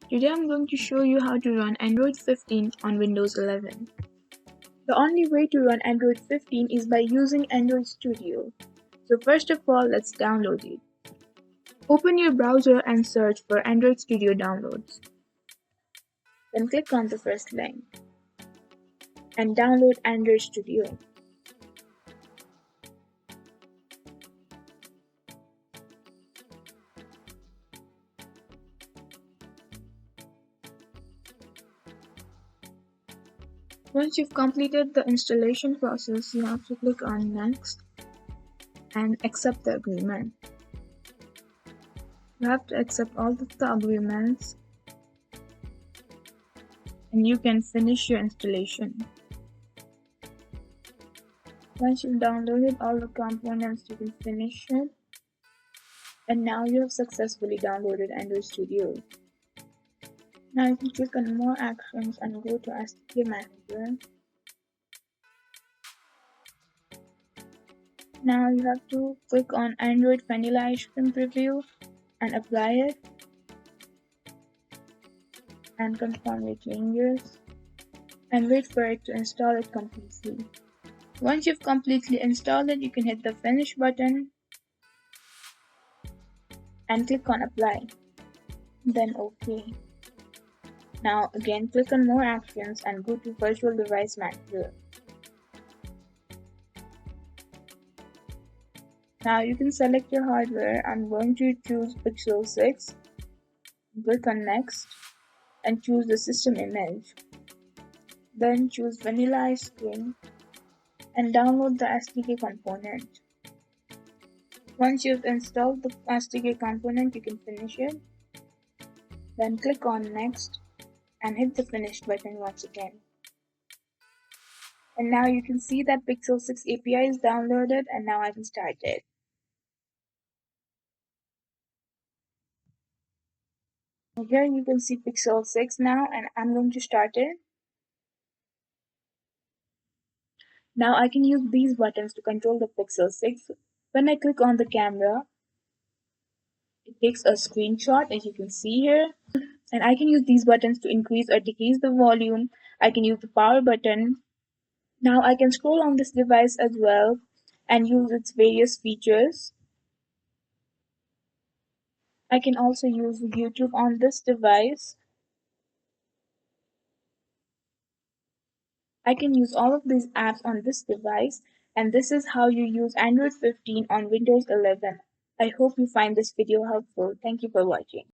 Today I'm going to show you how to run Android 15 on Windows 11. The only way to run Android 15 is by using Android Studio. So first of all, let's download it. Open your browser and search for Android Studio downloads. Then click on the first link and download Android Studio. Once you've completed the installation process, you have to click on Next and accept the agreement. You have to accept all of the agreements and you can finish your installation. Once you've downloaded all the components, you can finish it. And now you have successfully downloaded Android Studio. Now you can click on More Actions and go to SDK Manager. Now you have to click on Android Vanilla Ice Cream Preview and apply it. And confirm your changes. And wait for it to install it completely. Once you've completely installed it, you can hit the Finish button and click on Apply. Then OK. Now again click on More Actions and go to Virtual Device Manager. Now you can select your hardware. I'm going to choose Pixel 6. Click on Next and choose the system image. Then choose Vanilla Ice Cream and download the SDK component. Once you've installed the SDK component, you can finish it. Then click on Next and hit the Finish button once again. And now you can see that Pixel 6 API is downloaded, and now I can start it. Here you can see Pixel 6 now, and I'm going to start it. Now I can use these buttons to control the Pixel 6. When I click on the camera, it takes a screenshot, as you can see here. And I can use these buttons to increase or decrease the volume. I can use the power button. Now I can scroll on this device as well and use its various features. I can also use YouTube on this device. I can use all of these apps on this device, and this is how you use Android 15 on Windows 11. I hope you find this video helpful. Thank you for watching.